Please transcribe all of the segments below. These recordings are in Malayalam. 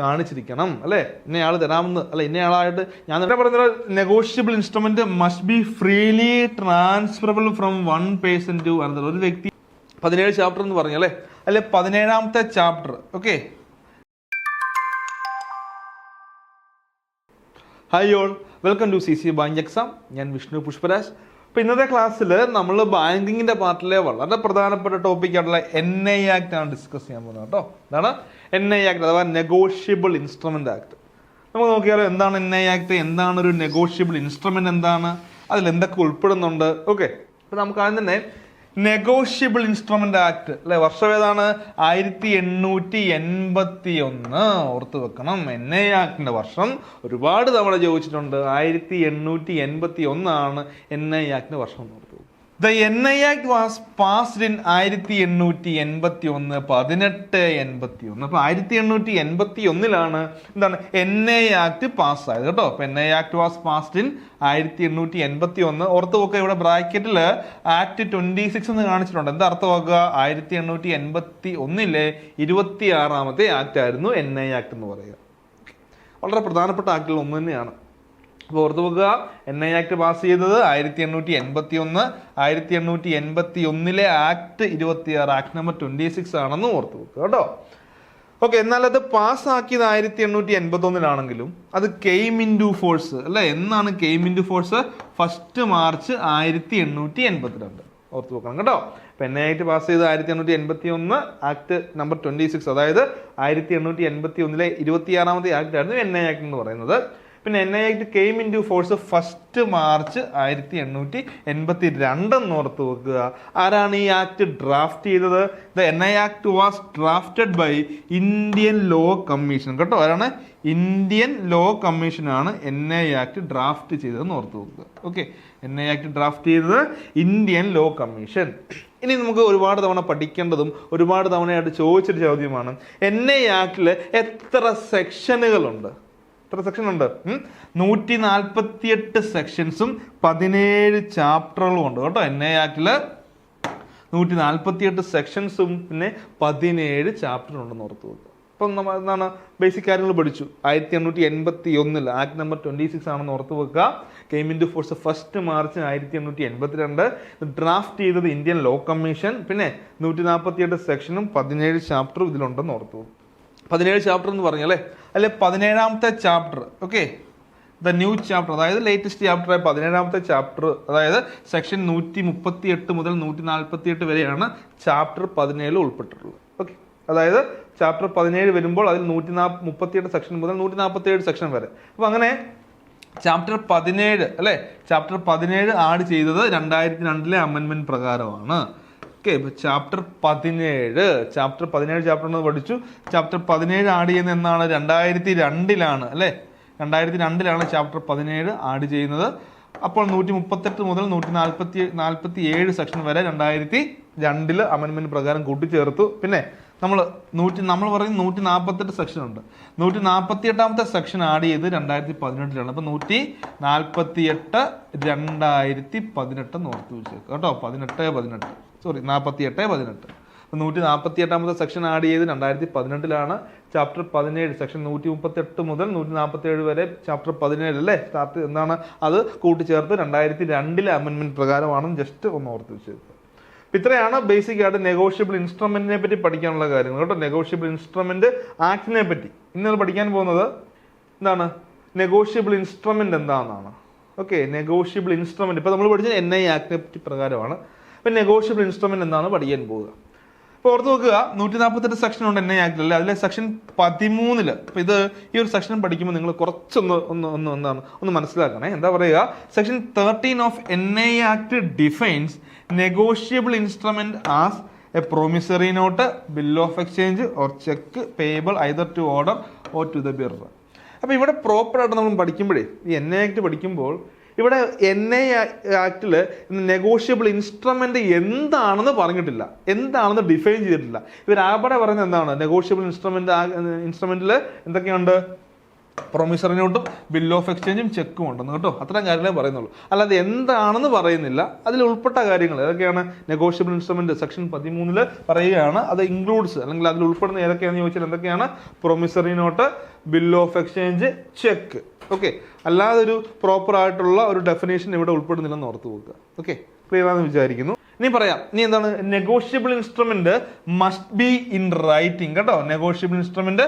കാണിച്ചിരിക്കണം അല്ലേ, ഇന്നയാൾ തരാമെന്ന് അല്ല, ഇന്നയാളായിട്ട് ഞാൻ തന്നെ പറയുന്നത് negotiable instrument must be freely transferable from one person to another. ഒരു വ്യക്തി 17 ചാപ്റ്റർ എന്ന് പറഞ്ഞു അല്ലേ, അല്ലെ 17ാമത്തെ chapter. Okay, hi all, welcome to CC bank exam. ഞാൻ വിഷ്ണു പുഷ്പരാജ്. അപ്പോൾ ഇന്നത്തെ ക്ലാസ്സിൽ നമ്മൾ ബാങ്കിങ്ങിൻ്റെ പാർട്ടിലെ വളരെ പ്രധാനപ്പെട്ട ടോപ്പിക്കായിട്ടുള്ള NI ആക്ട് ആണ് ഡിസ്കസ് ചെയ്യാൻ പോകുന്നത് കേട്ടോ. എന്താണ് NI ആക്ട് അഥവാ നെഗോഷ്യബിൾ ഇൻസ്ട്രുമെൻ്റ് ആക്ട്. നമുക്ക് നോക്കിയാലോ എന്താണ് NI ആക്ട്, എന്താണ് ഒരു നെഗോഷ്യബിൾ ഇൻസ്ട്രുമെൻ്റ്, എന്താണ് അതിൽ എന്തൊക്കെ ഉൾപ്പെടുന്നുണ്ട്. ഓക്കെ, അപ്പോൾ നമുക്ക് ആദ്യം തന്നെ നെഗോഷ്യബിൾ ഇൻസ്ട്രുമെന്റ് ആക്ട് അല്ലെ, വർഷം ഏതാണ്? 1881. ഓർത്ത് വെക്കണം, NI ആക്ടിന്റെ വർഷം ഒരുപാട് തവണ ചോദിച്ചിട്ടുണ്ട്. 1881 ആണ് NI ആക്ടിന്റെ വർഷം എന്ന് ഓർത്ത്. The NI Act was passed in 1881, 1881. അപ്പൊ 1881 എന്താണ് NI ആക്ട് പാസ്സായത് കേട്ടോ. അപ്പൊ NI act was passed in 1881. ഓർത്ത് നോക്കുക, ഇവിടെ ബ്രാക്കറ്റിൽ ആക്ട് 26 എന്ന് കാണിച്ചിട്ടുണ്ട്. എന്താ അർത്ഥം നോക്കുക? 1881 26ാമത്തെ ആക്ട് ആയിരുന്നു NI ആക്ട് എന്ന് പറയുക. വളരെ പ്രധാനപ്പെട്ട ആക്ടുകൾ ഒന്ന് തന്നെയാണ്. അപ്പോൾ ഓർത്ത് വെക്കുക, NI ആക്ട് പാസ് ചെയ്തത് 1881. 1881 ആക്ട് 26, ആക്ട് നമ്പർ 26 ആണെന്ന് ഓർത്ത് വെക്കുക കേട്ടോ. ഓക്കെ, എന്നാൽ അത് പാസ്സാക്കിയത് 1881 അത് കെയിം ഇൻ ടു ഫോഴ്സ് അല്ലെ. എന്നാണ് came in to force? 1 March 1882. ഓർത്ത് വെക്കണം കേട്ടോ. അപ്പം NI ആക്ട് പാസ് ചെയ്ത് 1881, ആക്ട് നമ്പർ 26, അതായത് 1881 26ാമത്തെ ആക്ട് ആയിരുന്നു NI ആക്ട് എന്ന് പറയുന്നത്. പിന്നെ NI act came in to force 1 March 1882 എന്ന് ഓർത്ത് വെക്കുക. ആരാണ് ഈ ആക്ട് ഡ്രാഫ്റ്റ് ചെയ്തത്? The NI act was drafted by Indian law commission കേട്ടോ. ആരാണ്? ഇന്ത്യൻ ലോ കമ്മീഷനാണ് NI ആക്ട് ഡ്രാഫ്റ്റ് ചെയ്തതെന്ന് ഓർത്ത് വെക്കുക. ഓക്കെ, NI ആക്ട് ഡ്രാഫ്റ്റ് ചെയ്തത് ഇന്ത്യൻ ലോ കമ്മീഷൻ. ഇനി നമുക്ക് ഒരുപാട് തവണ പഠിക്കേണ്ടതും ഒരുപാട് തവണയായിട്ട് ചോദിച്ചൊരു ചോദ്യമാണ്, NI ആക്ടിൽ എത്ര സെക്ഷനുകളുണ്ട്? എത്ര സെക്ഷൻ ഉണ്ട്? 148 സെക്ഷൻസും 17 ചാപ്റ്ററുകളും ഉണ്ട് കേട്ടോ. NI ആക്ടില് 148 സെക്ഷൻസും പിന്നെ 17 ചാപ്റ്ററും ഉണ്ടെന്ന് ഓർത്ത് വെക്കുക. അപ്പം നമ്മൾ എന്താണ് ബേസിക് കാര്യങ്ങൾ പഠിച്ചു. 1881 ആക്ട് നമ്പർ 26 ആണെന്ന് ഓർത്ത് വെക്കുക. Came in to force 1 March 1882. Draft ചെയ്തത് ഇന്ത്യൻ ലോ കമ്മീഷൻ. പിന്നെ 148 സെക്ഷനും 17 ചാപ്റ്ററും ഇതിലുണ്ടെന്ന് ഓർത്ത് വെക്കുക. 17 ചാപ്റ്റർ എന്ന് പറഞ്ഞല്ലേ, അല്ലെ 17ാമത്തെ chapter. Okay, the new chapter, അതായത് ലേറ്റസ്റ്റ് ചാപ്റ്റർ 17ാമത്തെ ചാപ്റ്റർ, അതായത് സെക്ഷൻ 138 മുതൽ 148 വരെയാണ് ചാപ്റ്റർ 17 ഉൾപ്പെട്ടിട്ടുള്ളത്. ഓക്കെ, അതായത് ചാപ്റ്റർ 17 വരുമ്പോൾ അതിൽ 138 സെക്ഷൻ മുതൽ 147 സെക്ഷൻ വരെ. അപ്പൊ അങ്ങനെ ചാപ്റ്റർ 17 അല്ലെ, ചാപ്റ്റർ 17 ആഡ് ചെയ്തത് 2002 അമെൻമെന്റ് പ്രകാരമാണ്. ഓക്കെ, ചാപ്റ്റർ 17 ചാപ്റ്റർ പഠിച്ചു. ചാപ്റ്റർ 17 ആഡ് ചെയ്യുന്നത് എന്നാണ്? 2002 അല്ലെ, 2002 ചാപ്റ്റർ 17 ആഡ് ചെയ്യുന്നത്. അപ്പോൾ 138 മുതൽ 147 സെക്ഷൻ വരെ 2002 അമെൻമെന്റ് പ്രകാരം കൂട്ടിച്ചേർത്തു. പിന്നെ നമ്മൾ പറയും 148 സെക്ഷൻ ഉണ്ട്. 148ാമത്തെ സെക്ഷൻ ആഡ് ചെയ്ത് 2018 അപ്പൊ 148 2018 എന്ന് ഓർത്ത് വെച്ചേക്കും കേട്ടോ. 18 സോറി 48. 148ാമത്തെ സെക്ഷൻ ആഡ് ചെയ്ത് 2018 ചാപ്റ്റർ 17 സെക്ഷൻ 138 മുതൽ 147 വരെ ചാപ്റ്റർ 17 അല്ലേ സ്റ്റാർട്ട് എന്താണ് അത് കൂട്ടിച്ചേർത്ത് 2002 അമെൻമെന്റ് പ്രകാരമാണ്. ജസ്റ്റ് ഒന്ന് ഓർത്ത് വെച്ചേക്കുക. ഇത്രയാണ് ബേസിക് ആയിട്ട് നെഗോഷ്യബിൾ ഇൻസ്ട്രുമെന്റിനെ പറ്റി പഠിക്കാനുള്ള കാര്യങ്ങൾ കേട്ടോ. നെഗോഷ്യബിൾ ഇൻസ്ട്രുമെന്റ് ആക്ടിനെ പറ്റി ഇന്ന് പഠിക്കാൻ പോകുന്നത് എന്താണ്? നെഗോഷ്യബിൾ ഇൻസ്ട്രുമെന്റ് എന്താണെന്നാണ്. ഓക്കെ, നെഗോഷ്യബിൾ ഇൻസ്ട്രുമെന്റ് ഇപ്പൊ നമ്മൾ പഠിച്ചത് NI ആക്ടിനെ പറ്റി പ്രകാരമാണ്. ഇപ്പൊ നെഗോഷ്യബിൾ ഇൻസ്ട്രുമെന്റ് എന്താണ് പഠിക്കാൻ പോവുക. അപ്പോൾ ഓർത്ത് നോക്കുക, 148 സെക്ഷൻ ഉണ്ട് NI ആക്ടിൽ അല്ലേ. അതിലെ സെക്ഷൻ 13 അപ്പൊ ഇത് ഈ ഒരു സെക്ഷൻ പഠിക്കുമ്പോൾ നിങ്ങൾ കുറച്ചൊന്ന് മനസ്സിലാക്കണേ. എന്താ പറയുക? Section 13 of NI act defines negotiable instrument as a promissory note, bill of exchange or cheque payable either to order or to the bearer. അപ്പൊ ഇവിടെ പ്രോപ്പറായിട്ട് നമ്മൾ പഠിക്കുമ്പോഴേ ഈ NI ആക്ട് പഠിക്കുമ്പോൾ ഇവിടെ NI ആക്ടില് നെഗോഷ്യബിൾ ഇൻസ്ട്രുമെന്റ് എന്താണെന്ന് പറഞ്ഞിട്ടില്ല, എന്താണെന്ന് ഡിഫൈൻ ചെയ്തിട്ടില്ല. ഇവർ അവിടെ പറയുന്നത് എന്താണ്? നെഗോഷ്യബിൾ ഇൻസ്ട്രുമെന്റിൽ എന്തൊക്കെയുണ്ട്? പ്രൊമിസറി നോട്ടും ബിൽ ഓഫ് എക്സ്ചേഞ്ചും ചെക്കും ഉണ്ടെന്ന് കേട്ടോ. അത്തരം കാര്യങ്ങളെ പറയുന്നുള്ളൂ, അല്ലാതെ എന്താണെന്ന് പറയുന്നില്ല. അതിൽ ഉൾപ്പെട്ട കാര്യങ്ങൾ ഏതൊക്കെയാണ്? നെഗോഷ്യബിൾ ഇൻസ്ട്രുമെന്റ് സെക്ഷൻ 13 പറയുകയാണ്, അത് ഇൻക്ലൂഡ്സ് അല്ലെങ്കിൽ അതിൽ ഉൾപ്പെടുന്ന ഏതൊക്കെയാണെന്ന് ചോദിച്ചാൽ എന്തൊക്കെയാണ്? Promissory note, bill of exchange, check. Okay, അല്ലാതെ ഒരു പ്രോപ്പർ ആയിട്ടുള്ള ഒരു ഡെഫിനേഷൻ ഇവിടെ ഉൾപ്പെടുന്നില്ലെന്ന് ഓർത്ത് വെക്കുക. ഓക്കെ, ക്ലിയർ ആണെന്ന് വിചാരിക്കുന്നു. ഇനി പറയാം, ഇനി എന്താണ്? Negotiable instrument must be in writing കേട്ടോ. Negotiable instrument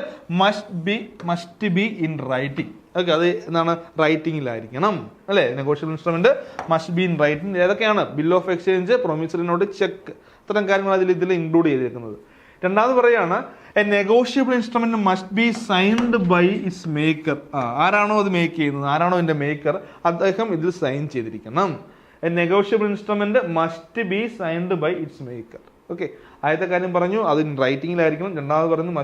must be in writing. Okay, അത് എന്താണ്? റൈറ്റിംഗിലായിരിക്കണം അല്ലേ? Negotiable instrument must be in writing ഏതൊക്കെയാണ്? Bill of exchange, promissory note, cheque. ഇത്തരം കാര്യങ്ങൾ ഇതിൽ ഇൻക്ലൂഡ് ചെയ്തിരിക്കുന്നത്. രണ്ടാമത് പറയാണ്, a negotiable instrument must be signed by its maker. ആരാണോ അത് മേക്ക് ചെയ്യുന്നത്, ആരാണോ ഇതിന്റെ മേക്കർ, അദ്ദേഹം ഇതിൽ സൈൻ ചെയ്തിരിക്കണം. A negotiable instrument must be signed by its maker. Okay, ആദ്യത്തെ കാര്യം പറഞ്ഞു അത് റൈറ്റിംഗിലായിരിക്കണം. രണ്ടാമത് പറയുന്നത്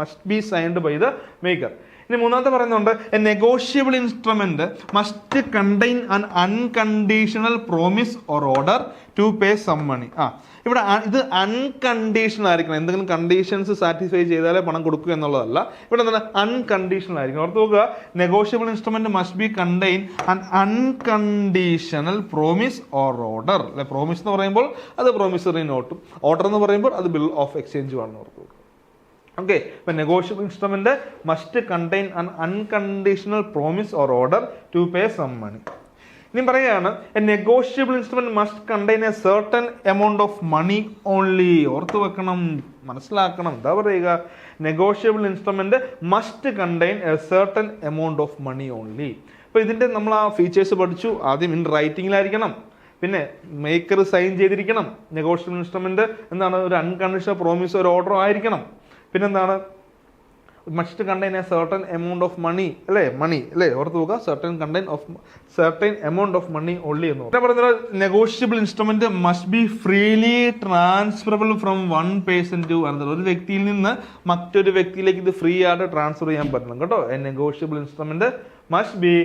must be signed by the maker. ഇനി മൂന്നാമത്തെ പറയുന്നുണ്ട്, a negotiable instrument must contain an unconditional promise or order to pay some money. ഇവിടെ ഇത് അൺകണ്ടീഷണൽ ആയിരിക്കണം. എന്തെങ്കിലും കണ്ടീഷൻസ് സാറ്റിസ്ഫൈ ചെയ്താലേ പണം കൊടുക്കുക എന്നുള്ളതല്ല. ഇവിടെ എന്താണ്? അൺകണ്ടീഷണൽ ആയിരിക്കണം. ഓർത്ത് നോക്കുക, negotiable instrument must B contain an unconditional promise or order. അല്ലെ, പ്രോമിസ് എന്ന് പറയുമ്പോൾ അത് പ്രൊമിസറി നോട്ടും, ഓർഡർ എന്ന് പറയുമ്പോൾ അത് ബിൽ ഓഫ് എക്സ്ചേഞ്ചും ആണെന്ന് ഓർത്ത് നോക്കുക. ഓക്കെ, ഇപ്പൊ negotiable instrument must contain an unconditional promise or order to pay some money. ഇനി പറയുകയാണ്, a negotiable instrument must contain a certain amount of money only. ഓർത്ത് വെക്കണം, മനസ്സിലാക്കണം. എന്താ പറയുക? Negotiable instrument must contain a certain amount of money only. അപ്പൊ ഇതിന്റെ നമ്മൾ ആ ഫീച്ചേഴ്സ് പഠിച്ചു. ആദ്യം ഇൻ റൈറ്റിംഗിലായിരിക്കണം, പിന്നെ മേക്കർ സൈൻ ചെയ്തിരിക്കണം. നെഗോഷ്യബിൾ ഇൻസ്ട്രുമെന്റ് എന്താണ്? ഒരു അൺകണ്ടീഷണൽ പ്രോമിസ്, ഒരു ഓർഡർ ആയിരിക്കണം. പിന്നെന്താണ്? Must contain a certain amount of money അല്ലേ? മണി അല്ലേ? ഓർത്ത് നോക്കുക, certain amount of money only എന്ന് പറയുന്നത്. Negotiable instrument must be freely transferable from one person to another. ഒരു വ്യക്തിയിൽ നിന്ന് മറ്റൊരു വ്യക്തിയിലേക്ക് ഇത് ഫ്രീ ആയിട്ട് ട്രാൻസ്ഫർ ചെയ്യാൻ പറ്റണം കേട്ടോ. A negotiable instrument must be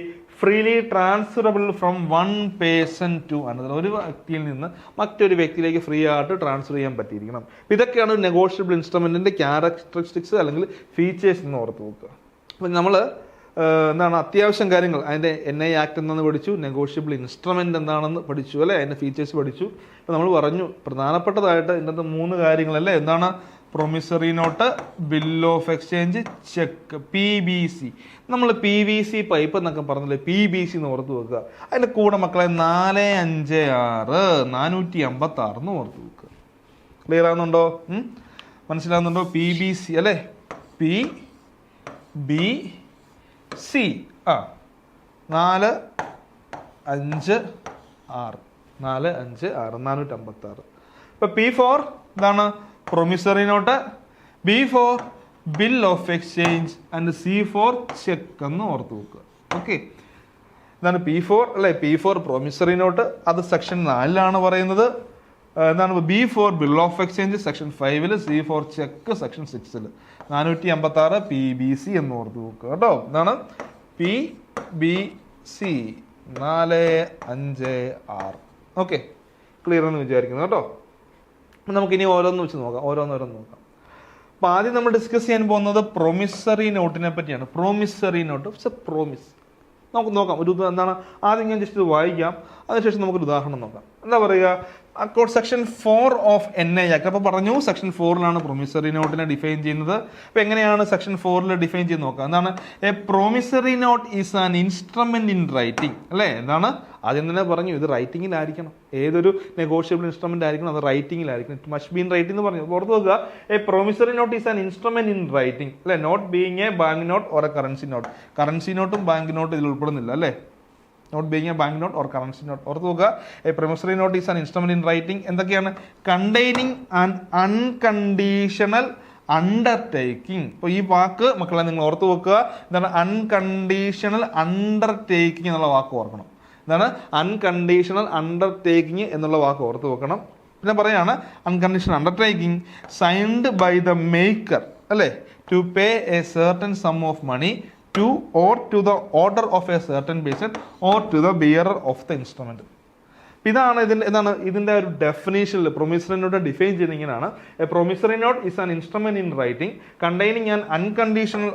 freely transferable from one person to another. ഒരു വ്യക്തിയിൽ നിന്ന് മറ്റൊരു വ്യക്തിയിലേക്ക് ഫ്രീ ആയിട്ട് ട്രാൻസ്ഫർ ചെയ്യാൻ പറ്റിയിരിക്കണം. ഇതൊക്കെയാണ് ഒരു നെഗോഷ്യബിൾ ഇൻസ്ട്രുമെന്റിന്റെ ക്യാരക്ടറിസ്റ്റിക്സ് അല്ലെങ്കിൽ ഫീച്ചേഴ്സ് എന്ന് ഓർത്ത് നോക്കുക. അപ്പം നമ്മൾ എന്താണ് അത്യാവശ്യം കാര്യങ്ങൾ, അതിൻ്റെ NI ആക്ട് എന്താണെന്ന് പഠിച്ചു, നെഗോഷ്യബിൾ ഇൻസ്ട്രുമെന്റ് എന്താണെന്ന് പഠിച്ചു അല്ലേ, അതിൻ്റെ ഫീച്ചേഴ്സ് പഠിച്ചു. അപ്പം നമ്മൾ പറഞ്ഞു പ്രധാനപ്പെട്ടതായിട്ട് ഇതിനകത്ത് 3 കാര്യങ്ങളല്ലേ. എന്താണ്? Promissory note, bill of exchange, check, PBC. നമ്മൾ PVC പൈപ്പ് എന്നൊക്കെ പറഞ്ഞില്ലേ, PBC എന്ന് ഓർത്ത് വെക്കുക. അതിൻ്റെ കൂടെ മക്കളെ 456 456 എന്ന് ഓർത്ത് വെക്കുക. ക്ലിയർ ആകുന്നുണ്ടോ? മനസ്സിലാകുന്നുണ്ടോ? PBC അല്ലേ, PBC 456 456. ഇപ്പൊ P4 എന്താണ്? Promissory note, B4 bill of exchange and C4 check എന്ന് ഓർത്ത് വെക്കുക. ഓക്കെ, ഇതാണ് P4 അല്ലെ. P4 പ്രൊമിസറി നോട്ട്, അത് സെക്ഷൻ 4 പറയുന്നത്. എന്താണ്? B4 bill of exchange section 5, C4 check section 6. 456 PBC എന്ന് ഓർത്ത് വെക്കുക കേട്ടോ. എന്താണ്? PBC 456. ഓക്കെ, ക്ലിയർ എന്ന് വിചാരിക്കുന്നു കേട്ടോ. നമുക്കിനി ഓരോന്ന് വെച്ച് നോക്കാം, ഓരോന്നോരോന്ന് നോക്കാം. അപ്പോൾ ആദ്യം നമ്മൾ ഡിസ്കസ് ചെയ്യാൻ പോകുന്നത് പ്രൊമിസറി നോട്ടിനെ പറ്റിയാണ്. പ്രൊമിസറി നോട്ട്, പ്രോമിസ് നമുക്ക് നോക്കാം. ഒരു എന്താണ്? ആദ്യം ഞാൻ ജസ്റ്റ് ഇത് വായിക്കാം, അതിനുശേഷം നമുക്കൊരു ഉദാഹരണം നോക്കാം. എന്താ പറയുക? Accord section 4 of NI act. അപ്പോൾ പറഞ്ഞു സെക്ഷൻ 4 പ്രൊമിസറി നോട്ടിനെ ഡിഫൈൻ ചെയ്യുന്നത്. അപ്പോൾ എങ്ങനെയാണ് സെക്ഷൻ 4 ഡിഫൈൻ ചെയ്ത് നോക്കാം. എന്താണ്? A promissory note is an instrument in writing അല്ലേ. എന്താണ്? ആദ്യം തന്നെ പറഞ്ഞു ഇത് റൈറ്റിംഗിലായിരിക്കണം. ഏതൊരു നെഗോഷ്യബിൾ ഇൻസ്ട്രുമെന്റ് ആയിരിക്കണം, അത് റൈറ്റിംഗിലായിരിക്കണം. It must be in writing എന്ന് പറഞ്ഞു. ഓർത്ത് നോക്കുക, a promissory note is an instrument in writing അല്ലെ, not being a bank note or a currency note. Currency നോട്ടും ബാങ്ക് നോട്ടും ഇതിൽ ഉൾപ്പെടുന്നില്ല അല്ലേ. Not being a bank note or currency note. ഓർത്ത് നോക്കുക, a promissory note is an instrument in writing. എന്തൊക്കെയാണ്? Containing an unconditional undertaking. ഇപ്പോൾ ഈ വാക്ക് മക്കളെ നിങ്ങൾ ഓർത്ത് വെക്കുക. എന്താണ്? അൺകണ്ടീഷണൽ അണ്ടർടേക്കിംഗ് എന്നുള്ള വാക്ക് ഓർക്കണം. എന്താണ്? അൺകണ്ടീഷണൽ അണ്ടർടേക്കിംഗ് എന്നുള്ള വാക്ക് ഓർത്ത് വെക്കണം. പിന്നെ പറയാണ് unconditional undertaking signed by the maker അല്ലേ, to pay a certain sum of money to or to the order of a certain person or to the bearer of the instrument. ഇതാണ് ഇതിന്റെ ഒരു ഡെഫിനേഷനിൽ പ്രൊമിസറി നോട്ട് ഡിഫൈൻ ചെയ്യുന്ന ഇങ്ങനെയാണ്. A promissory note is an instrument in writing containing an unconditional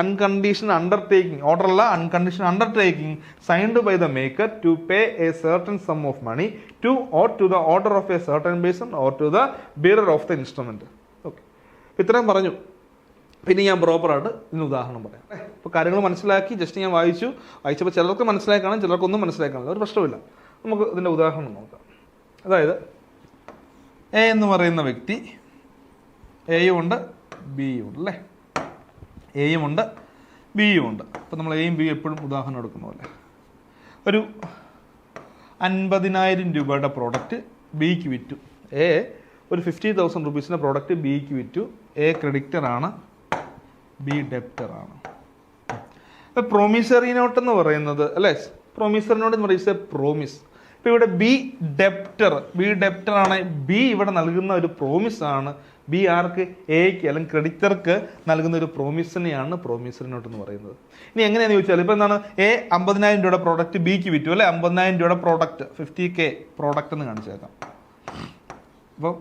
unconditional undertaking, order അല്ല, unconditional undertaking signed by the maker to pay a certain sum of money to or to the order of a certain person or to the bearer of the instrument. Okay, ഇത്രയും പറഞ്ഞു. പിന്നെ ഞാൻ പ്രോപ്പറായിട്ട് ഇതിന് ഉദാഹരണം പറയാം. ഇപ്പോൾ കാര്യങ്ങൾ മനസ്സിലാക്കി ജസ്റ്റ് ഞാൻ വായിച്ചപ്പോൾ ചിലർക്ക് മനസ്സിലായി കാണാം, ചിലർക്കൊന്നും മനസ്സിലായി കാണില്ല, ഒരു പ്രശ്നമില്ല. നമുക്ക് ഇതിൻ്റെ ഉദാഹരണം നോക്കാം. അതായത് എ എന്ന് പറയുന്ന വ്യക്തി, എയും ഉണ്ട് ബിയും ഉണ്ട് അല്ലേ, എയും ഉണ്ട് ബിയും ഉണ്ട്. അപ്പോൾ നമ്മൾ എയും ബിയും എപ്പോഴും ഉദാഹരണം എടുക്കുന്ന പോലെ ഒരു 50,000 രൂപയുടെ പ്രോഡക്റ്റ് ബിക്ക് വിറ്റു. എ ഒരു 50,000 റുപ്പീസിൻ്റെ പ്രോഡക്റ്റ് ബിക്ക് വിറ്റു. എ ക്രെഡിറ്ററാണ്, ബി ഡെപ്റ്ററാണ്. ഇപ്പം പ്രൊമിസറി നോട്ട് എന്ന് പറയുന്നത് അല്ലേ, പ്രൊമിസറി നോട്ട് എന്ന് പറയുന്നത് പ്രോമിസ്. ഇപ്പം ഇവിടെ ബി ഡെപ്റ്റർ ആണ്. ബി ഇവിടെ നൽകുന്ന ഒരു പ്രോമിസ് ആണ്. ബി ആർക്ക്? എക്ക് അല്ലെങ്കിൽ ക്രെഡിറ്റർക്ക് നൽകുന്ന ഒരു പ്രോമിസിനെയാണ് പ്രൊമിസറി നോട്ട് എന്ന് പറയുന്നത്. ഇനി എങ്ങനെയാണെന്ന് ചോദിച്ചാൽ ഇപ്പം എന്താണ്, എ 50,000 രൂപയുടെ പ്രോഡക്റ്റ് ബിക്ക് വിറ്റു അല്ലെ, 50,000 രൂപയുടെ പ്രോഡക്റ്റ് 50K പ്രോഡക്റ്റ് എന്ന് കാണിച്ചേക്കാം. അപ്പോൾ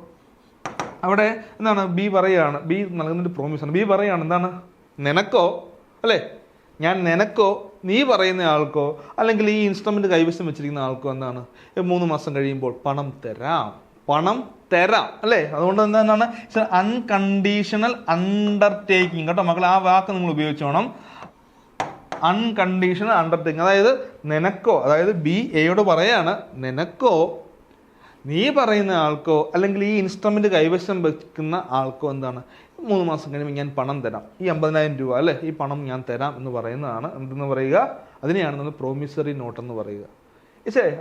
അവിടെ എന്താണ്, ബി പറയുകയാണ്, ബി നൽകുന്നൊരു പ്രോമിസാണ്. ബി പറയുകയാണ് എന്താണ്, നിനക്കോ അല്ലേ, ഞാൻ നിനക്കോ നീ പറയുന്ന ആൾക്കോ അല്ലെങ്കിൽ ഈ ഇൻസ്ട്രുമെന്റ് കൈവശം വെച്ചിരിക്കുന്ന ആൾക്കോ എന്താണ് 3 മാസം കഴിയുമ്പോൾ പണം തരാം അല്ലേ. അതുകൊണ്ട് എന്താണ് അൺകണ്ടീഷണൽ അണ്ടർടേക്കിംഗ് കേട്ടോ മക്കൾ, ആ വാക്ക് നിങ്ങൾ ഉപയോഗിച്ചോണം. അൺകണ്ടീഷണൽ അണ്ടർടേക്കിംഗ്, അതായത് നിനക്കോ, അതായത് ബി എയോട് പറയാണ്, നിനക്കോ നീ പറയുന്ന ആൾക്കോ അല്ലെങ്കിൽ ഈ ഇൻസ്ട്രുമെന്റ് കൈവശം വെക്കുന്ന ആൾക്കോ എന്താണ് 3 മാസം കഴിയുമ്പോൾ ഞാൻ പണം തരാം, ഈ 50,000 രൂപ അല്ലേ, ഈ പണം ഞാൻ തരാം എന്ന് പറയുന്നതാണ് എന്തെന്ന് പറയുക, അതിനെയാണ് നമ്മൾ പ്രോമിസറി നോട്ട് എന്ന് പറയുക.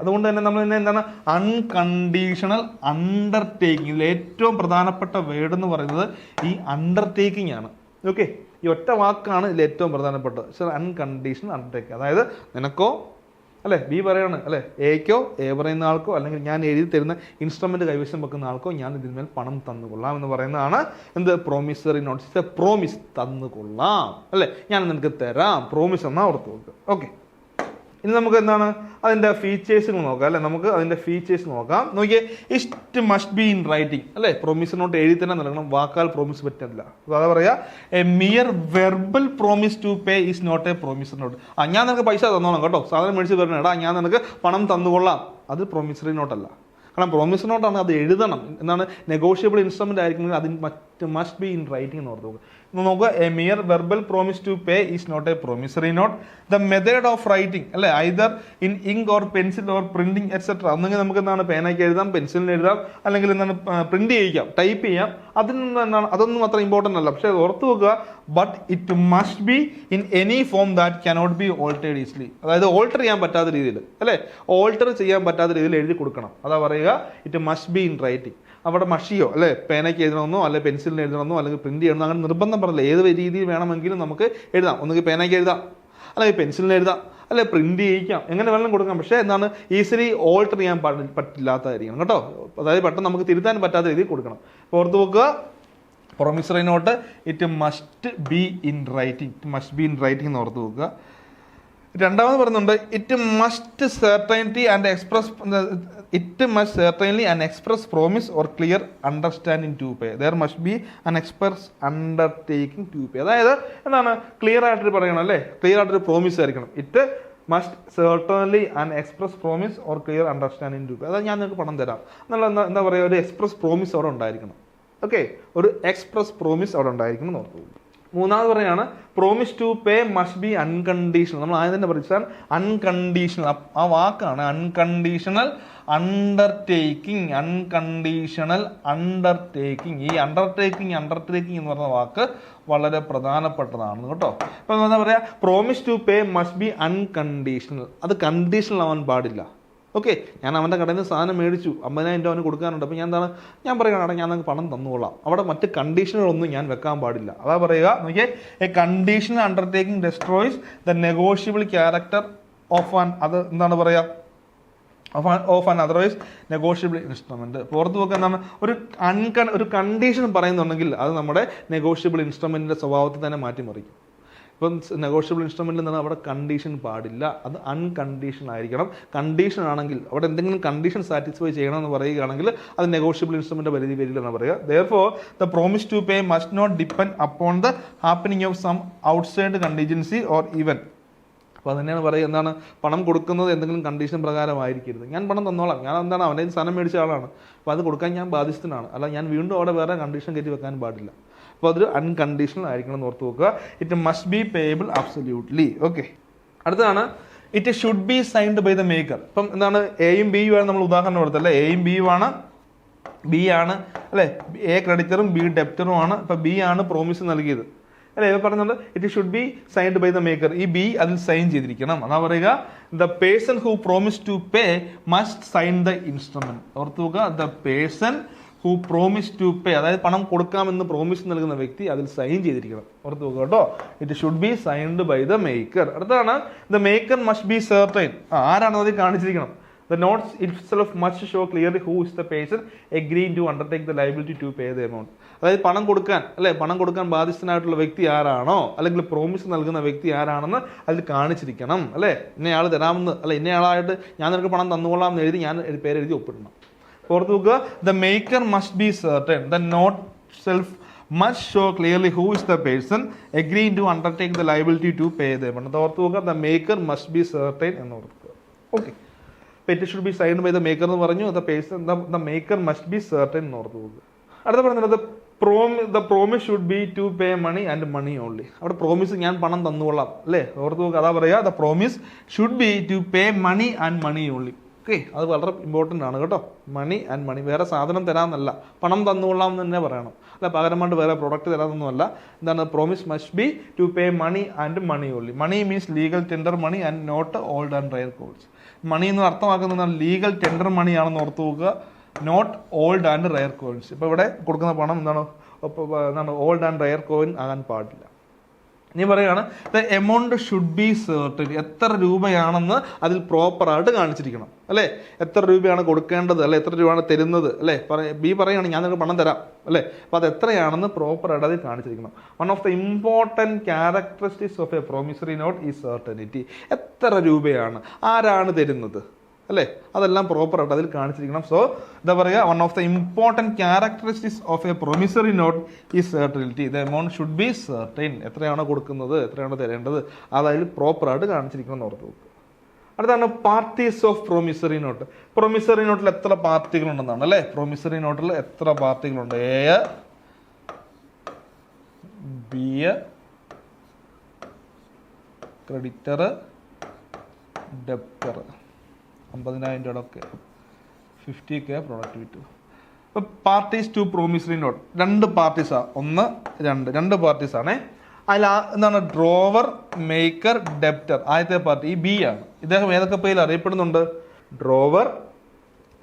അതുകൊണ്ട് തന്നെ നമ്മൾ എന്താണ് അൺകണ്ടീഷണൽ അണ്ടർടേക്കിംഗ്. ഇതിൽ ഏറ്റവും പ്രധാനപ്പെട്ട വേർഡ് എന്ന് പറയുന്നത് ഈ അണ്ടർടേക്കിംഗ് ആണ്. ഓക്കെ, ഈ ഒറ്റ വാക്കാണ് ഇതിൽ ഏറ്റവും പ്രധാനപ്പെട്ടത്. അൺകണ്ടീഷണൽ അണ്ടർടേക്കിംഗ്, അതായത് നിനക്കോ അല്ലെ, ബി പറയാണ് അല്ലെ, എക്കോ, എ പറയുന്ന ആൾക്കോ അല്ലെങ്കിൽ ഞാൻ എഴുതി തരുന്ന ഇൻസ്ട്രുമെന്റ് കൈവശം വെക്കുന്ന ആൾക്കോ ഞാൻ ഇതിന്മേൽ പണം തന്നുകൊള്ളാം എന്ന് പറയുന്നതാണ് എന്ത്, പ്രോമിസറി നോട്ട്സ്. പ്രോമിസ്, തന്നുകൊള്ളാം അല്ലെ, ഞാൻ നിനക്ക് തരാം, പ്രോമിസ് എന്നാ ഓർത്ത് വെക്കുക. ഓക്കെ, ഇനി നമുക്ക് എന്താണ് അതിന്റെ ഫീച്ചേഴ്സുകൾ നോക്കാം അല്ലെ. നമുക്ക് അതിന്റെ ഫീച്ചേഴ്സ് നോക്കാം. നോക്കിയേ, it must be in writing അല്ലെ. പ്രൊമിസ് നോട്ട് എഴുതി തന്നെ നൽകണം, വാക്കാൽ പ്രോമിസ് പറ്റില്ല. അതാ പറയാ, a mere verbal promise to pay is not a promissory note. ഞാൻ നിനക്ക് പൈസ തന്നോളാം കേട്ടോ, സാധനം മേടിച്ച് തരണേടാ, ഞാൻ നിനക്ക് പണം തന്നുകൊള്ളാം, അത് പ്രൊമിസറി നോട്ടല്ല. കാരണം പ്രോമിസ് നോട്ടാണ്, അത് എഴുതണം. എന്താണ്, നെഗോഷ്യബിൾ ഇൻസ്ട്രുമെന്റ് ആയിരിക്കും, അതിന് മസ്റ്റ് ബി ഇൻ റൈറ്റിംഗ് എന്ന് ഓർത്ത് നോക്കുക. നോക്കുക, a mere verbal promise to pay is not a promissory note. The method of writing അല്ലെ, either in ink or pencil or printing etcetera. ഒന്നെങ്കിൽ നമുക്ക് എന്താണ് പേനയ്ക്ക് എഴുതാം, പെൻസിലിന് എഴുതാം, അല്ലെങ്കിൽ എന്താണ് പ്രിന്റ് ചെയ്യിക്കാം, ടൈപ്പ് ചെയ്യാം. അതൊന്നും അത്ര ഇമ്പോർട്ടൻ്റ് അല്ല. പക്ഷെ ഓർത്ത് വെക്കുക, but it must be in any form that cannot be altered easily. അതായത് ഓൾട്ടർ ചെയ്യാൻ പറ്റാത്ത രീതിയിൽ അല്ലെ, ഓൾട്ടർ ചെയ്യാൻ പറ്റാത്ത രീതിയിൽ എഴുതി കൊടുക്കണം. അതാ പറയുക, it must be in writing. അവിടെ മഷിയോ അല്ലെ, പേനയ്ക്ക് എഴുതണമെന്നോ അല്ലെ പെൻസിലിന് എഴുതണമെന്നോ അല്ലെങ്കിൽ പ്രിന്റ് ചെയ്യണമെന്നോ അങ്ങനെ നിർബന്ധം പറഞ്ഞില്ല. ഏത് രീതിയിൽ വേണമെങ്കിലും നമുക്ക് എഴുതാം. ഒന്നുകിൽ പേനയ്ക്ക് എഴുതാം, അല്ലെങ്കിൽ പെൻസിലിന് എഴുതാം, അല്ലെ പ്രിന്റ് ചെയ്യിക്കാം, എങ്ങനെ വേണം കൊടുക്കാം. പക്ഷേ എന്താണ്, ഈസിലി ഓൾട്ടർ ചെയ്യാൻ പറ്റില്ലാത്തതായിരിക്കണം കേട്ടോ. അതായത് പെട്ടെന്ന് നമുക്ക് തിരുത്താൻ പറ്റാത്ത രീതിയിൽ കൊടുക്കണം. ഓർത്ത് നോക്കുക, promissory note it must be in writing. It must be in writing എന്ന് ഓർത്ത് നോക്കുക. രണ്ടാമത് പറയുന്നുണ്ട്, it must certainty and express promise or clear understanding to pay. There must be an express undertaking to pay. അതായത് എന്താണ്, ക്ലിയർ ആയിട്ട് പറയണം അല്ലേ, ക്ലിയർ ആയിട്ടൊരു പ്രോമിസ് ആയിരിക്കണം. It must certainly an express promise or clear understanding to pay. അതായത് ഞാൻ നിങ്ങൾക്ക് പണം തരാം എന്നുള്ള എന്താ പറയുക, ഒരു എക്സ്പ്രസ് പ്രോമിസ് അവിടെ ഉണ്ടായിരിക്കണം. ഓക്കെ, ഒരു എക്സ്പ്രസ് പ്രോമിസ് അവിടെ ഉണ്ടായിരിക്കണം എന്ന് ഓർത്തു. മൂന്നാമത് പറയാണ്, promise to pay must be unconditional. നമ്മൾ ആദ്യം തന്നെ പഠിച്ചാൽ അൺകണ്ടീഷണൽ, ആ വാക്കാണ് അൺകണ്ടീഷണൽ അണ്ടർടേക്കിംഗ്. അൺകണ്ടീഷണൽ അണ്ടർടേക്കിംഗ്, ഈ അണ്ടർടേക്കിംഗ് എന്ന് പറയുന്ന വാക്ക് വളരെ പ്രധാനപ്പെട്ടതാണ് കേട്ടോ. അപ്പൊ എന്താ പറയാ, promise to pay must be unconditional. അത് കണ്ടീഷണൽ ആവാൻ പാടില്ല. ഓക്കെ, ഞാൻ അവൻ്റെ കടയിൽ നിന്ന് സാധനം മേടിച്ചു, 50,000 രൂപ അവന് കൊടുക്കാനുണ്ട്. അപ്പോൾ ഞാൻ പറയുകയാണ്, ഞാൻ നിങ്ങൾക്ക് പണം തന്നുകൊള്ളാം. അവിടെ മറ്റ് കണ്ടീഷനുകളൊന്നും ഞാൻ വെക്കാൻ പാടില്ല. അതാ പറയുക, നോക്കിയേ, a conditional undertaking destroys the negotiable character of an, അത് എന്താണ് പറയുക, of an otherwise negotiable instrument. പുറത്ത് നോക്കുക എന്താണ്, ഒരു കണ്ടീഷൻ പറയുന്നുണ്ടെങ്കിൽ അത് നമ്മുടെ നെഗോഷ്യബിൾ ഇൻസ്ട്രുമെന്റിന്റെ സ്വഭാവത്തെ തന്നെ മാറ്റിമറിക്കും. ഇപ്പം നെഗോഷ്യബിൾ ഇൻസ്ട്രുമെൻറ്റിൽ നിന്ന് അവിടെ കണ്ടീഷൻ പാടില്ല, അത് അൺകണ്ടീഷണൽ ആയിരിക്കണം. കണ്ടീഷൻ ആണെങ്കിൽ അവിടെ എന്തെങ്കിലും കണ്ടീഷൻ സാറ്റിസ്ഫൈ ചെയ്യണമെന്ന് പറയുകയാണെങ്കിൽ അത് നെഗോഷ്യബിൾ ഇൻസ്ട്രുമെൻറ്റ് പരിധി വരില്ലെന്ന് പറയുക. therefore the promise to pay must not depend upon the happening of some outside contingency or event. അപ്പോൾ അത് തന്നെയാണ് പറയുക, എന്താണ് പണം കൊടുക്കുന്നത് എന്തെങ്കിലും കണ്ടീഷൻ പ്രകാരമായിരിക്കരുത്. ഞാൻ പണം തന്നോളാം, ഞാൻ എന്താണ് അവൻ്റെ സാധനം മേടിച്ച ആളാണ്, അപ്പോൾ അത് കൊടുക്കാൻ ഞാൻ ബാധ്യസ്ഥനാണ്, അല്ല ഞാൻ വീണ്ടും അവിടെ വേറെ കണ്ടീഷൻ കയറ്റി വെക്കാൻ പാടില്ല. അപ്പോൾ അതൊരു അൺകണ്ടീഷണൽ ആയിരിക്കണം എന്ന് ഓർത്ത് നോക്കുക. It must be payable absolutely. Okay, അടുത്തതാണ് it should be signed by the maker. ഇപ്പം എന്താണ് എയും ബിയും ആണ് നമ്മൾ ഉദാഹരണം കൊടുത്തല്ലേ, എയും ബിയും ആണ്, ബി ആണ് അല്ലേ, എ ക്രെഡിറ്ററും ബി ഡെപ്റ്ററും ആണ്. ഇപ്പം ബി ആണ് പ്രോമിസ് നൽകിയത് അല്ലേ, ഇവ പറയുന്നുണ്ട് it should be signed by the maker. ഈ ബി അതിൽ സൈൻ ചെയ്തിരിക്കണം. അതാ പറയുക the person who promise to pay must sign the instrument. ഓർത്തു നോക്കുക, the person who promise to pay, അതായത് പണം കൊടുക്കാമെന്ന് പ്രോമിസ് നൽകുന്ന വ്യക്തി അതിൽ സൈൻ ചെയ്തിരിക്കണം. ഓർത്തു നോക്കുക കേട്ടോ, it should be signed by the maker. അടുത്താണ് the maker must be certain. ആരാണ് അതിൽ കാണിച്ചിരിക്കണം. The notes itself must show clearly who is the person agreeing to undertake the liability to pay the amount. അതായത് പണം കൊടുക്കാൻ അല്ലെ, പണം കൊടുക്കാൻ ബാധ്യസ്ഥനായിട്ടുള്ള വ്യക്തി ആരാണോ അല്ലെങ്കിൽ പ്രോമിസ് നൽകുന്ന വ്യക്തി ആരാണെന്ന് അതിൽ കാണിച്ചിരിക്കണം അല്ലെ. ഇന്നയാൾ തരാമെന്ന് അല്ലെ, ഇന്നയാളായിട്ട് ഞാൻ നിനക്ക് പണം തന്നുകൊള്ളാം എന്ന് എഴുതി ഞാൻ പേരെഴുതി ഒപ്പിടണം. ഓർത്ത് നോക്കുക, the maker must be certain. The note self must show clearly who is the person agreeing to undertake the liability to pay the amount. ഓർത്ത് നോക്കുക, the maker must be certain എന്ന് ഓർക്കുക. Okay, it should be signed by the maker എന്ന് പറഞ്ഞു, the person the maker must be certain എന്ന് ഓർത്ത് പോകുക. അടുത്ത പറയുന്നത് the promise should be to pay money and money only. അവിടെ പ്രോമിസ് ഞാൻ പണം തന്നുകൊള്ളാം അല്ലേ, ഓർത്ത് പോകുക. അതാ പറയുക the promise should be to pay money and money only. Okay, അത് വളരെ ഇമ്പോർട്ടൻ്റ് ആണ് കേട്ടോ. മണി ആൻഡ് മണി, വേറെ സാധനം തരാമെന്നല്ല, പണം തന്നുകൊള്ളാം എന്ന് തന്നെ പറയണം അല്ല, പകരമായിട്ട് വേറെ പ്രൊഡക്റ്റ് തരാമെന്നൊന്നുമല്ല. എന്താണ് promise must be to pay money and money only. Money means legal tender money and not old and rare coins. Money എന്ന് അർത്ഥമാക്കുന്നത് ലീഗൽ ടെൻഡർ മണി ആണെന്ന് ഓർത്ത് നോക്കുക, not old and rare coins. ഇപ്പോൾ ഇവിടെ കൊടുക്കുന്ന പണം എന്താണ് ഓൾഡ് ആൻഡ് റയർ കോയിൻ ആകാൻ പാടില്ല. ഇനി പറയുകയാണ് the amount should be certain. എത്ര രൂപയാണെന്ന് അതിൽ പ്രോപ്പറായിട്ട് കാണിച്ചിരിക്കണം അല്ലേ. എത്ര രൂപയാണ് കൊടുക്കേണ്ടത് അല്ലെ, എത്ര രൂപയാണ് തരുന്നത് അല്ലേ. ബി പറയുകയാണ് ഞാൻ നിങ്ങൾക്ക് പണം തരാം അല്ലേ, അപ്പോൾ അത് എത്രയാണെന്ന് പ്രോപ്പറായിട്ട് അതിൽ കാണിച്ചിരിക്കണം. One of the important characteristics of a promissory note is certainty. എത്ര രൂപയാണ്, ആരാണ് തരുന്നത് അല്ലേ, അതെല്ലാം പ്രോപ്പറായിട്ട് അതിൽ കാണിച്ചിരിക്കണം. സോ എന്താ പറയുക, one of the important characteristics of A promissory note is certainty. The amount should be certain. എത്രയാണോ കൊടുക്കുന്നത്, എത്രയാണോ തരേണ്ടത്, അത് അതിൽ പ്രോപ്പറായിട്ട് കാണിച്ചിരിക്കണം എന്ന് ഓർത്ത് നോക്കുക. അടുത്താണ് parties of promissory note. Promissory നോട്ടിൽ എത്ര പാർട്ടികളുണ്ടെന്നാണ് അല്ലേ. പ്രൊമിസറി നോട്ടിൽ എത്ര പാർട്ടികളുണ്ട്? A, B, creditor, debtor. 50,000 രൂപയൊക്കെ 50K പ്രൊഡക്റ്റ് വിറ്റു. ഇപ്പോൾ പാർട്ടീസ് ടു പ്രൊമിസറി നോട്ട് രണ്ട് പാർട്ടീസാണ്, രണ്ട് പാർട്ടീസാണേ. അതിൽ എന്താണ് ഡ്രോവർ, മേക്കർ, ഡെപ്റ്റർ. ആദ്യത്തെ പാർട്ടി ഈ ബി ആണ്. ഇദ്ദേഹം ഏതൊക്കെ പേരിൽ അറിയപ്പെടുന്നുണ്ട്? Drawer,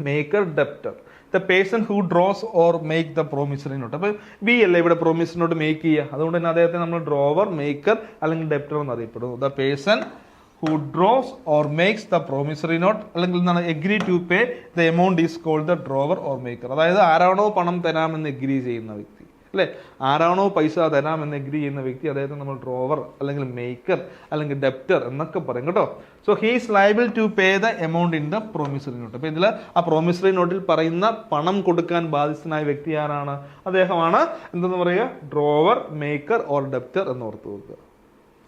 maker, debtor. The person who draws or make the promissory note. അപ്പോൾ ബി അല്ലേ ഇവിടെ പ്രൊമിസറി നോട്ട് മേക്ക് ചെയ്യുക, അതുകൊണ്ട് തന്നെ അദ്ദേഹത്തെ നമ്മൾ ഡ്രോവർ, മേക്കർ അല്ലെങ്കിൽ ഡെപ്റ്റർ എന്ന് അറിയപ്പെടുന്നു. The person who draws or makes the promissory note അല്ലെങ്കിൽ എന്താണ് agree to pay the amount is called the drawer or maker. അതായത് ആരാണോ പണം തരാമെന്ന് എഗ്രി ചെയ്യുന്ന വ്യക്തി അല്ലേ, ആരാണോ പൈസ തരാമെന്ന് എഗ്രി ചെയ്യുന്ന വ്യക്തി, അദ്ദേഹത്തെ നമ്മൾ ഡ്രോവർ അല്ലെങ്കിൽ മേക്കർ അല്ലെങ്കിൽ ഡെപ്റ്റർ എന്നൊക്കെ പറയും കേട്ടോ. So he is liable to pay the amount in the promissory note. അപ്പോൾ ഇതിൽ ആ പ്രൊമിസറി നോട്ടിൽ പറയുന്ന പണം കൊടുക്കാൻ ബാധ്യസ്ഥനായ വ്യക്തി ആരാണ്? അദ്ദേഹമാണ് എന്തെന്ന് പറയുക, ഡ്രോവർ, മേക്കർ ഓർ ഡെപ്റ്റർ എന്ന് ഓർത്ത് വെക്കുക.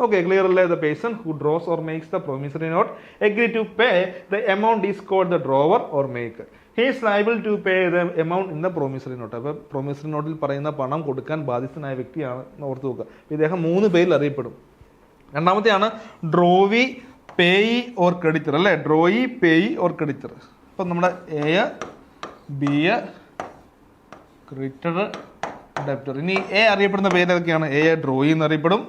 Okay, clear അല്ലേ? The person who draws or makes the promissory note agree to pay the amount is called the drawer or maker. He is liable to pay the amount in the promissory note. അപ്പോൾ പ്രൊമിസറി നോട്ടിൽ പറയുന്ന പണം കൊടുക്കാൻ ബാധ്യസ്ഥനായ വ്യക്തിയാണ് ഓർത്ത് നോക്കുക. ഇദ്ദേഹം 3 പേരിൽ അറിയപ്പെടും. രണ്ടാമത്തെയാണ് ഡ്രോവി, പേയി ഓർ ക്രെഡിറ്റർ അല്ലേ. Drawee, payee or creditor. അപ്പം നമ്മുടെ എ, ബി, ക്രെഡിറ്റർ, ഡെപ്റ്റർ. ഇനി എ അറിയപ്പെടുന്ന പേര് ഏതൊക്കെയാണ്? എ ഡ്രോയി എന്നറിയപ്പെടും,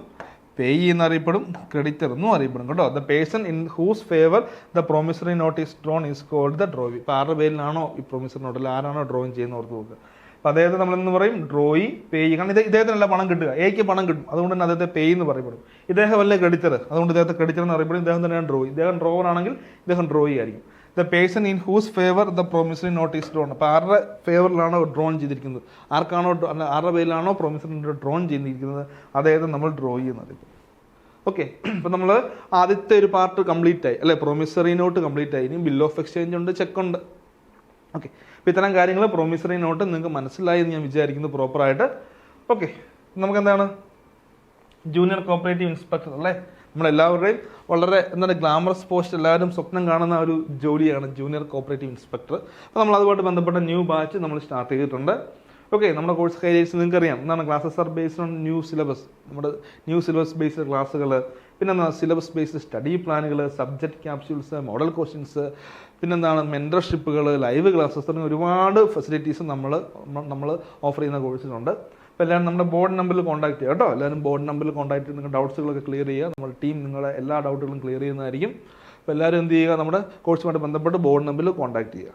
പേയി എന്നറിയപ്പെടും, ക്രെഡിറ്റർ എന്നും അറിയപ്പെടും കേട്ടോ. The person in whose favour the promissory note is drawn is called the drawee. ഇപ്പോൾ ആരുടെ പേരിലാണോ ഈ പ്രൊമിസറി നോട്ടിൽ ആരാണോ ഡ്രോയിങ് ചെയ്യുന്ന ഓർത്ത് നോക്കുക. അപ്പോൾ അദ്ദേഹത്തെ നമ്മളെന്ന് പറയും ഡ്രോയി, പേയി. കാരണം ഇദ്ദേഹത്തിനല്ല പണം കിട്ടുക, എക്ക് പണം കിട്ടും, അതുകൊണ്ട് തന്നെ അദ്ദേഹത്തെ പേയി എന്ന് പറയപ്പെടും. ഇദ്ദേഹം അല്ലേ ക്രെഡിറ്റർ, അതുകൊണ്ട് ഇദ്ദേഹത്തെ ക്രെഡിറ്റർ എന്ന് അറിയപ്പെടും. ഇദ്ദേഹം തന്നെയാണ് ഡ്രോയി. ഇദ്ദേഹം ഡ്രോവർ ആണെങ്കിൽ ഇദ്ദേഹം ഡ്രോയി ആയിരിക്കും. The person in whose favour the promissory note is drawn. അപ്പോൾ ആരുടെ ഫേവറിലാണോ ഡ്രോൺ ചെയ്തിരിക്കുന്നത്, ആർക്കാണോ ആരുടെ പേരിലാണോ പ്രൊമിസറി നോട്ട് ഡ്രോൺ ചെയ്തിരിക്കുന്നത്, അദ്ദേഹത്തെ നമ്മൾ ഡ്രോയി എന്നറിയപ്പെടും. ഓക്കെ, അപ്പോൾ നമ്മൾ ആദ്യത്തെ ഒരു പാർട്ട് കംപ്ലീറ്റ് ആയി അല്ലേ, പ്രൊമിസറി നോട്ട് കംപ്ലീറ്റ് ആയി. ഇനി ബിൽ ഓഫ് എക്സ്ചേഞ്ച് ഉണ്ട്, ചെക്ക് ഉണ്ട്. ഓക്കെ, അപ്പോൾ ഇത്തരം കാര്യങ്ങൾ പ്രൊമിസറി നോട്ട് നിങ്ങൾക്ക് മനസ്സിലായി എന്ന് ഞാൻ വിചാരിക്കുന്നു പ്രോപ്പറായിട്ട്. ഓക്കെ, നമുക്കെന്താണ് ജൂനിയർ കോപ്പറേറ്റീവ് ഇൻസ്പെക്ടർ അല്ലേ, നമ്മളെല്ലാവരുടെയും വളരെ എന്താണ് ഗ്ലാമറസ് പോസ്റ്റ്, എല്ലാവരും സ്വപ്നം കാണുന്ന ഒരു ജോലിയാണ് ജൂനിയർ കോപ്പറേറ്റീവ് ഇൻസ്പെക്ടർ. അപ്പോൾ നമ്മൾ അതുമായിട്ട് ബന്ധപ്പെട്ട ന്യൂ ബാച്ച് നമ്മൾ സ്റ്റാർട്ട് ചെയ്തിട്ടുണ്ട്. ഓക്കെ, നമ്മുടെ കോഴ്സ് ഹൈലൈറ്റ്സ് നിങ്ങൾക്ക് അറിയാം എന്താണ്, classes are based on new syllabus, നമ്മുടെ ന്യൂ സിലബസ് ബേസ്ഡ് ക്ലാസ്സുകൾ, പിന്നെ സിലബസ് ബേസ്ഡ് സ്റ്റഡി പ്ലാനുകൾ, സബ്ജക്റ്റ് ക്യാപ്സ്യൂൾസ്, മോഡൽ ക്വസ്റ്റ്യൻസ്, പിന്നെന്താണ് മെൻറ്റർഷിപ്പുകൾ, ലൈവ് ക്ലാസ്സസ് തുടങ്ങിയ ഒരുപാട് ഫെസിലിറ്റീസ് നമ്മൾ ഓഫർ ചെയ്യുന്ന കോഴ്സിലുണ്ട്. അപ്പോൾ എല്ലാവരും നമ്മുടെ ബോർഡ് നമ്പറിൽ കോൺടാക്ട് ചെയ്യുക കേട്ടോ. എല്ലാവരും ബോർഡ് നമ്പറിൽ കോൺടാക്ട് ചെയ്ത് നിങ്ങളുടെ ഡൗട്ട്സുകളൊക്കെ ക്ലിയർ ചെയ്യുക. നമ്മുടെ ടീം നിങ്ങളുടെ എല്ലാ ഡൗട്ടുകളും ക്ലിയർ ചെയ്യുന്നതായിരിക്കും. അപ്പോൾ എല്ലാവരും എന്ത് ചെയ്യുക, നമ്മുടെ കോഴ്സുമായിട്ട് ബന്ധപ്പെട്ട് ബോർഡ് നമ്പറിൽ കോൺടാക്ട് ചെയ്യുക.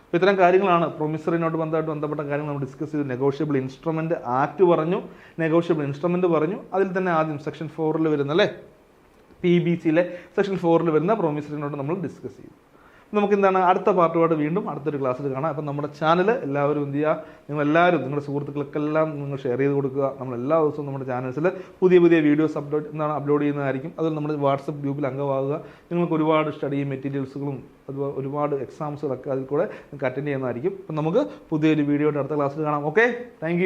അപ്പോൾ ഇത്തരം കാര്യങ്ങളാണ് പ്രൊമിസറി നോട്ട് ബന്ധപ്പെട്ട കാര്യങ്ങൾ നമ്മൾ ഡിസ്കസ് ചെയ്തു. നെഗോഷ്യബിൾ ഇൻസ്ട്രുമെൻറ്റ് ആക്ട് പറഞ്ഞു, നെഗോഷ്യബിൾ ഇൻസ്ട്രുമെൻറ്റ് പറഞ്ഞു. അതിൽ തന്നെ ആദ്യം സെക്ഷൻ 4 വരുന്ന അല്ലേ, PBCയിലെ സെക്ഷൻ 4 വരുന്ന പ്രൊമിസറി നോട്ട് നമ്മൾ ഡിസ്കസ് ചെയ്തു. നമുക്ക് എന്താണ് അടുത്ത പാർട്ടുമായിട്ട് വീണ്ടും അടുത്തൊരു ക്ലാസ്സിൽ കാണാം. അപ്പം നമ്മുടെ ചാനൽ എല്ലാവരും എന്ത് ചെയ്യുക, നിങ്ങളെല്ലാവരും നിങ്ങളുടെ സുഹൃത്തുക്കൾക്കെല്ലാം നിങ്ങൾ ഷെയർ ചെയ്ത് കൊടുക്കുക. നമ്മൾ എല്ലാ ദിവസവും നമ്മുടെ ചാനൽസിൽ പുതിയ വീഡിയോസ് അപ്ലോഡ് ചെയ്യുന്നതായിരിക്കും. അതിൽ നമ്മുടെ വാട്സപ്പ് ഗ്രൂപ്പിൽ അംഗമാകുക. നിങ്ങൾക്ക് ഒരുപാട് സ്റ്റഡി മെറ്റീരിയൽസുകളും അതുപോലെ ഒരുപാട് എക്സാംസുകളൊക്കെ അതിൽ കൂടെ നിങ്ങൾക്ക് അറ്റൻഡ് ചെയ്യുന്നതായിരിക്കും. അപ്പം നമുക്ക് പുതിയൊരു വീഡിയോയുടെ അടുത്ത ക്ലാസ്സിൽ കാണാം. Okay, thank